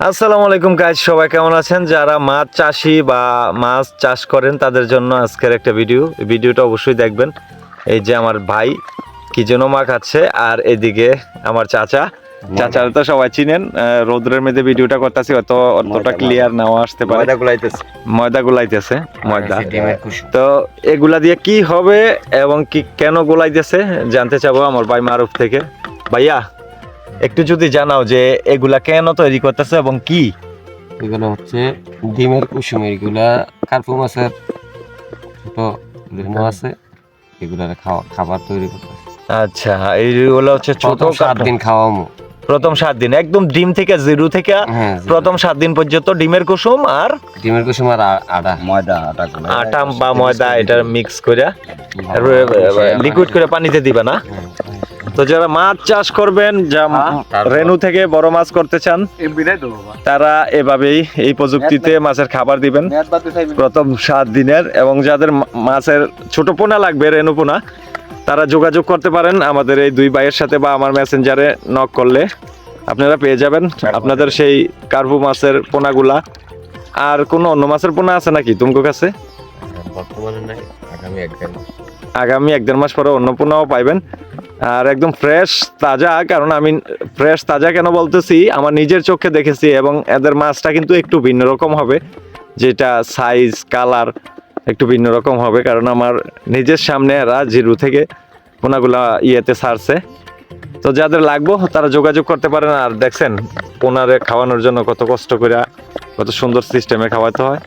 আসসালামু আলাইকুম গাইস, সবাই কেমন আছেন? যারা মাছ চাষি বা মাছ চাষ করেন তাদের জন্য আজকের একটা ভিডিওটা অবশ্যই দেখবেন। এই যে আমার ভাই কি যেন মা খাচ্ছে, আর এদিকে আমার চাচা তো সবাই চিনেন। রোদ্রের মধ্যে ভিডিওটা করতেছি, হয়তো অতটা ক্লিয়ার নাও আসতে পারে। ময়দা গুলাইতেছে ময়দা। তো এগুলা দিয়ে কি হবে এবং কি কেন গুলাইতেছে জানতে চাবো আমার ভাই মারুফ থেকে। ভাইয়া, একটু যদি জানাও যে এগুলা কেন তৈরি করতেছে এবং কি? এগুলো হচ্ছে ডিমের কুসুম, এগুলা কার্পু মাছের ছোট রেণু আছে, এগুলার খাবার তৈরি করতেছে। আচ্ছা, এইগুলো হচ্ছে ছোট 7 দিন খাওয়ামু। প্রথম 7 দিন একদম ডিম থেকে জিরো থেকে প্রথম 7 দিন পর্যন্ত ডিমের কুসুম আর আটা বা ময়দা এটা মিক্স করে লিকুইড করে পানিতে দিবা না? তো যারা মাছ চাষ করবেন, যা রেণু থেকে বড় মাছ করতে চান, তারা এভাবেই এই প্রযুক্তিতে মাছের খাবার দিবেন প্রথম 7 দিনের। এবং যাদের মাছের ছোট পোনা লাগবে, রেণু পোনা, তারা যোগাযোগ করতে পারেন আমাদের এই দুই ভাইয়ের সাথে বা আমার মেসেঞ্জারে নক করলে আপনারা পেয়ে যাবেন আপনাদের সেই কার্পু মাছের পোনাগুলা। আর কোনো অন্য মাছের পোনা আছে নাকি তোমার কাছে? বর্তমানে নাই, আগামী 1-1.5 মাস পরে অন্য পোনাও পাইবেন। আর একদম ফ্রেশ তাজা, কারণ আমি ফ্রেশ তাজা কেন বলতেছি, আমার নিজের চোখে দেখেছি। এবং এদের মাছটা কিন্তু একটু ভিন্ন রকম হবে, যেটা সাইজ কালার একটু ভিন্ন রকম হবে, কারণ আমার নিজের সামনে এরা জিরো থেকে পোনাগুলা ইয়েতে ছাড়ছে। তো যাদের লাগবো তারা যোগাযোগ করতে পারেন। আর দেখছেন পোনারে খাওয়ানোর জন্য কত কষ্ট করে, কত সুন্দর সিস্টেমে খাওয়াতে হয়।